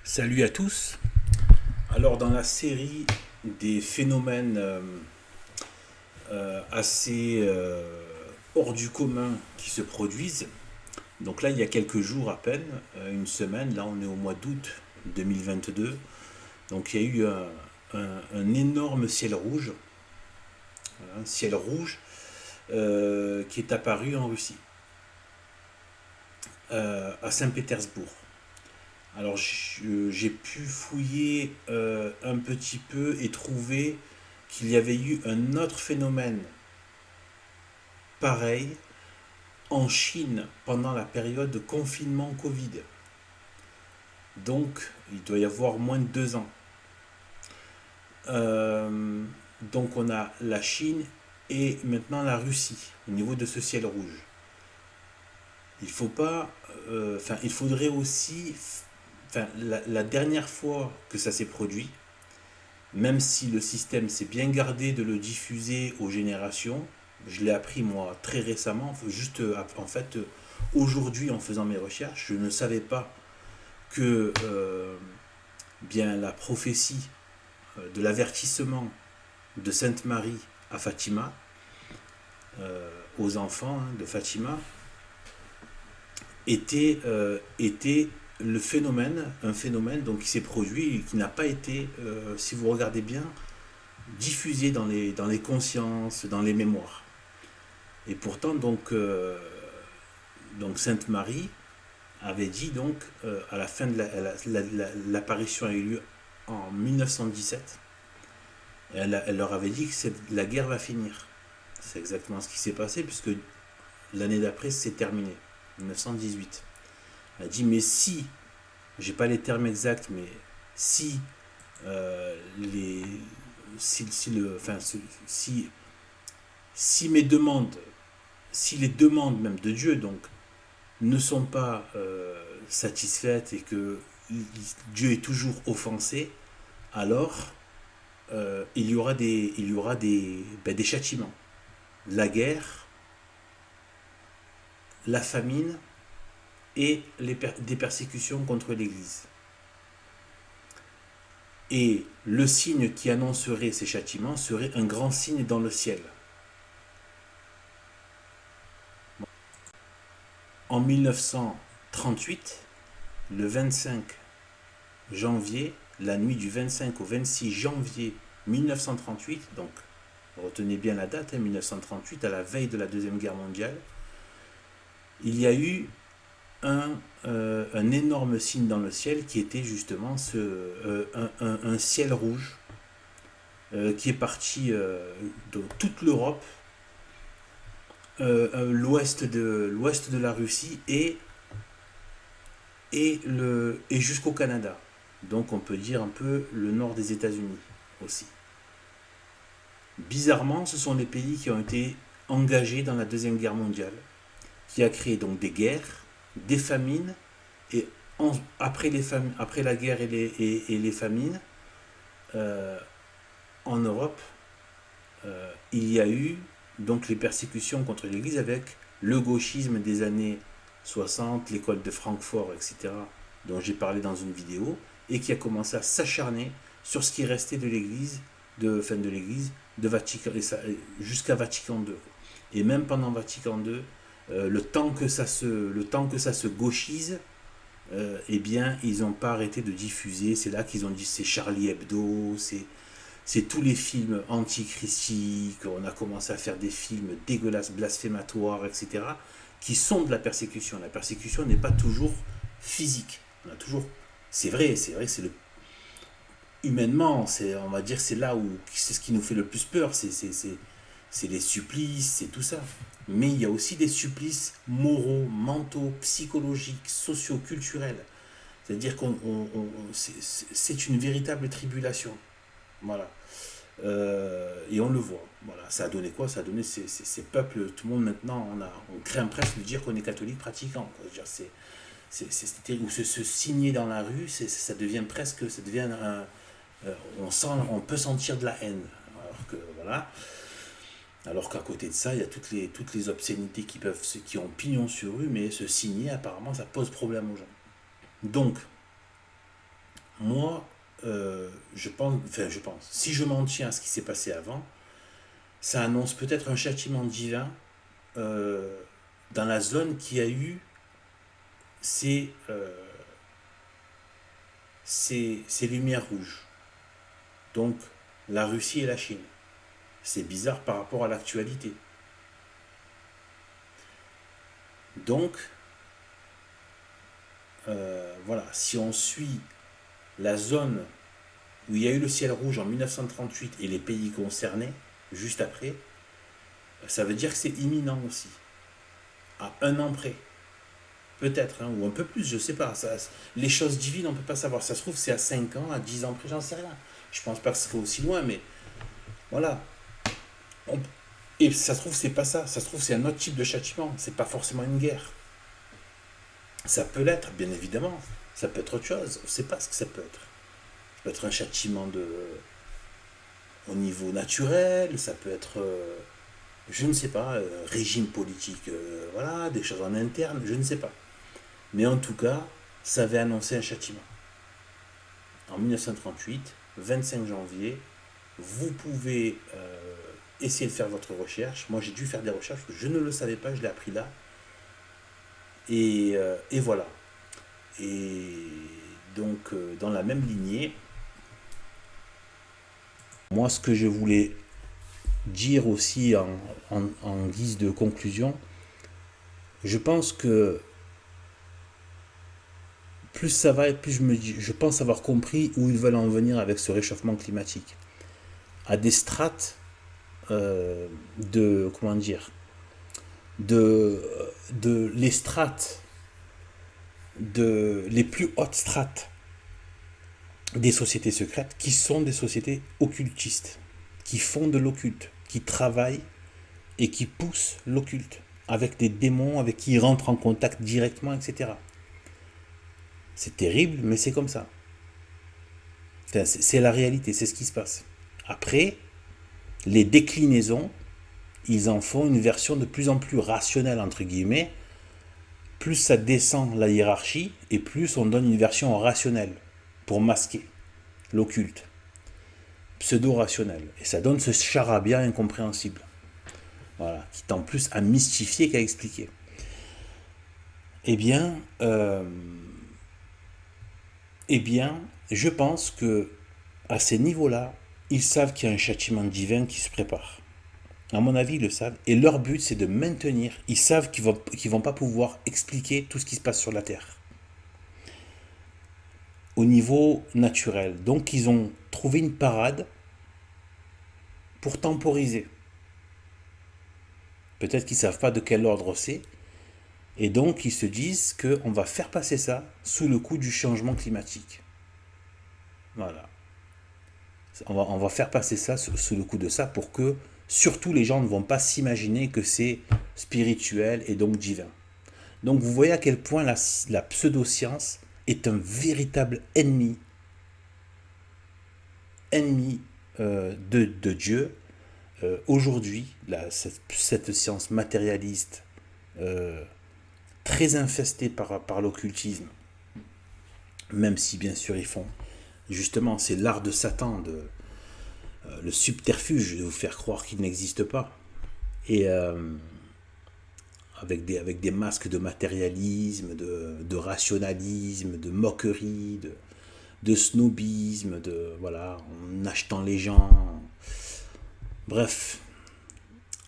Salut à tous. Alors dans la série des phénomènes assez hors du commun qui se produisent, donc là il y a quelques jours à peine, une semaine, là on est au mois d'août 2022, donc il y a eu un énorme ciel rouge, voilà, un ciel rouge qui est apparu en Russie, à Saint-Pétersbourg. Alors j'ai pu fouiller un petit peu et trouver qu'il y avait eu un autre phénomène pareil en Chine pendant la période de confinement Covid. Donc il doit y avoir moins de 2 ans. Euh, donc on a la Chine et maintenant la Russie au niveau de ce ciel rouge. Il faut pas, il faudrait aussi, la dernière fois que ça s'est produit, même si le système s'est bien gardé de le diffuser aux générations, je l'ai appris moi très récemment, juste en fait aujourd'hui en faisant mes recherches, je ne savais pas que bien la prophétie de l'avertissement de Sainte Marie à Fatima, aux enfants de Fatima, était le phénomène, un phénomène donc qui s'est produit et qui n'a pas été, si vous regardez bien, diffusé dans les consciences, dans les mémoires. Et pourtant, donc Sainte Marie avait dit, donc, à la fin de l'apparition a eu lieu en 1917, elle leur avait dit que la guerre va finir. C'est exactement ce qui s'est passé, puisque l'année d'après, c'est terminé, 1918. Elle a dit, mais si, j'ai pas les termes exacts, mais si les si le enfin si mes demandes, si les demandes même de Dieu donc ne sont pas satisfaites et que Dieu est toujours offensé, alors il y aura des châtiments, la guerre, la famine et des persécutions contre l'Église. Et le signe qui annoncerait ces châtiments serait un grand signe dans le ciel. En 1938, le 25 janvier, la nuit du 25 au 26 janvier 1938, donc retenez bien la date, 1938, à la veille de la Deuxième Guerre mondiale, il y a eu un énorme signe dans le ciel qui était justement un ciel rouge qui est parti de toute l'Europe, l'ouest de la Russie et jusqu'au Canada. Donc on peut dire un peu le nord des États-Unis aussi. Bizarrement, ce sont les pays qui ont été engagés dans la Deuxième Guerre mondiale, qui a créé donc des guerres, des famines, et après la guerre et les famines, euh, en Europe, il y a eu donc les persécutions contre l'Église avec le gauchisme des années 60, l'école de Francfort, etc., dont j'ai parlé dans une vidéo, et qui a commencé à s'acharner sur ce qui restait de l'Église, de l'Église, de Vatican, jusqu'à Vatican II. Et même pendant Vatican II, le temps que ça se gauchise, eh bien, ils n'ont pas arrêté de diffuser. C'est là qu'ils ont dit c'est Charlie Hebdo, c'est tous les films antichristiques, on a commencé à faire des films dégueulasses, blasphématoires, etc., qui sont de la persécution. La persécution n'est pas toujours physique. On a toujours, c'est vrai, c'est le humainement, on va dire, c'est là où c'est ce qui nous fait le plus peur, c'est les supplices, c'est tout ça. Mais il y a aussi des supplices moraux, mentaux, psychologiques, sociaux, culturels. C'est-à-dire c'est une véritable tribulation. Voilà. Et on le voit. Voilà. Ça a donné quoi? Ça a donné ces peuples, tout le monde maintenant, on craint presque de dire qu'on est catholique pratiquant. Ou se signer dans la rue, ça devient presque, ça devient on peut sentir de la haine. Alors que voilà. Alors qu'à côté de ça, il y a toutes les obscénités qui ont pignon sur rue, mais se signer, apparemment, ça pose problème aux gens. Donc, moi, je pense, si je m'en tiens à ce qui s'est passé avant, ça annonce peut-être un châtiment divin euh, dans la zone qui a eu ces, ces lumières rouges. Donc, la Russie et la Chine. C'est bizarre par rapport à l'actualité. Donc, voilà, si on suit la zone où il y a eu le ciel rouge en 1938 et les pays concernés, juste après, ça veut dire que c'est imminent aussi, à un an près. Peut-être, hein, ou un peu plus, je sais pas. Ça, les choses divines, on ne peut pas savoir. Ça se trouve, c'est à 5 ans, à 10 ans près, j'en sais rien. Je pense pas que ce serait aussi loin, mais voilà. On- et ça se trouve, c'est pas ça. Ça se trouve, c'est un autre type de châtiment. C'est pas forcément une guerre. Ça peut l'être, bien évidemment. Ça peut être autre chose. On ne sait pas ce que ça peut être. Ça peut être un châtiment au niveau naturel. Ça peut être, je ne sais pas, régime politique. Voilà, des choses en interne. Je ne sais pas. Mais en tout cas, ça avait annoncé un châtiment. En 1938, 25 janvier, vous pouvez essayer de faire votre recherche. Moi, j'ai dû faire des recherches, parce que je ne le savais pas, je l'ai appris là. Et voilà. Et donc, dans la même lignée, moi, ce que je voulais dire aussi en guise de conclusion, je pense que plus ça va, et plus je pense avoir compris où ils veulent en venir avec ce réchauffement climatique. À des strates de, comment dire, de, de les strates, les plus hautes strates des sociétés secrètes qui sont des sociétés occultistes, qui font de l'occulte, qui travaillent et qui poussent l'occulte avec des démons avec qui ils rentrent en contact directement, etc. C'est terrible, mais c'est comme ça. C'est la réalité, c'est ce qui se passe. Après, les déclinaisons, ils en font une version de plus en plus rationnelle, entre guillemets. Plus ça descend la hiérarchie, et plus on donne une version rationnelle pour masquer l'occulte, pseudo-rationnel. Et ça donne ce charabia incompréhensible. Voilà, qui tend plus à mystifier qu'à expliquer. Eh bien, euh, eh bien, je pense que à ces niveaux-là, ils savent qu'il y a un châtiment divin qui se prépare. À mon avis, ils le savent. Et leur but, c'est de maintenir. Ils savent qu'ils vont pas pouvoir expliquer tout ce qui se passe sur la Terre au niveau naturel. Donc, ils ont trouvé une parade pour temporiser. Peut-être qu'ils ne savent pas de quel ordre c'est. Et donc, ils se disent qu'on va faire passer ça sous le coup du changement climatique. Voilà. On va faire passer ça sous le coup de ça pour que, surtout, les gens ne vont pas s'imaginer que c'est spirituel et donc divin. Donc, vous voyez à quel point la pseudo-science est un véritable ennemi de Dieu. Aujourd'hui, cette science matérialiste, euh, très infestée par l'occultisme, même si bien sûr ils font, justement, c'est l'art de Satan, le subterfuge de vous faire croire qu'il n'existe pas. Et avec des masques de matérialisme, de rationalisme, de moquerie, de snobisme, voilà, en achetant les gens, bref,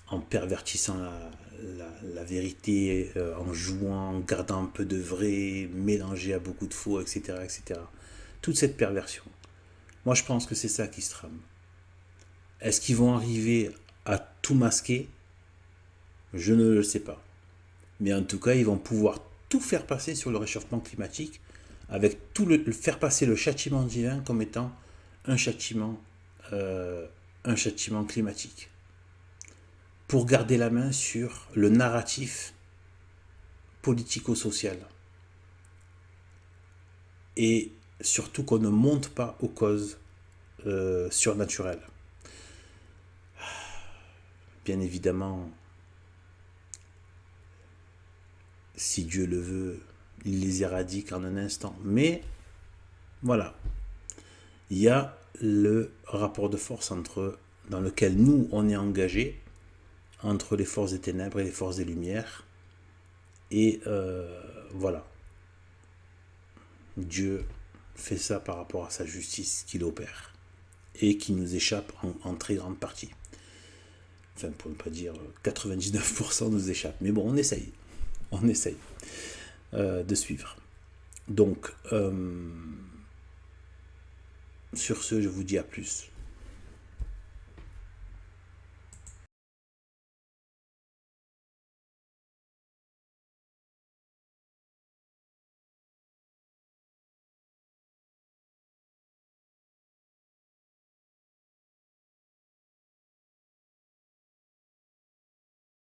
en pervertissant la vérité, en jouant, en gardant un peu de vrai, mélangé à beaucoup de faux, etc., etc. Toute cette perversion. Moi, je pense que c'est ça qui se trame. Est-ce qu'ils vont arriver à tout masquer? Je ne le sais pas. Mais en tout cas, ils vont pouvoir tout faire passer sur le réchauffement climatique, avec faire passer le châtiment divin comme étant un châtiment, un châtiment climatique, pour garder la main sur le narratif politico-social. Et surtout qu'on ne monte pas aux causes surnaturelles. Bien évidemment, si Dieu le veut, il les éradique en un instant. Mais voilà, il y a le rapport de force dans lequel nous, on est engagés, entre les forces des ténèbres et les forces des lumières. Et voilà. Dieu fait ça par rapport à sa justice qu'il opère. Et qui nous échappe en très grande partie. Enfin, pour ne pas dire 99% nous échappe. Mais bon, on essaye. On essaye de suivre. Donc, sur ce, je vous dis à plus.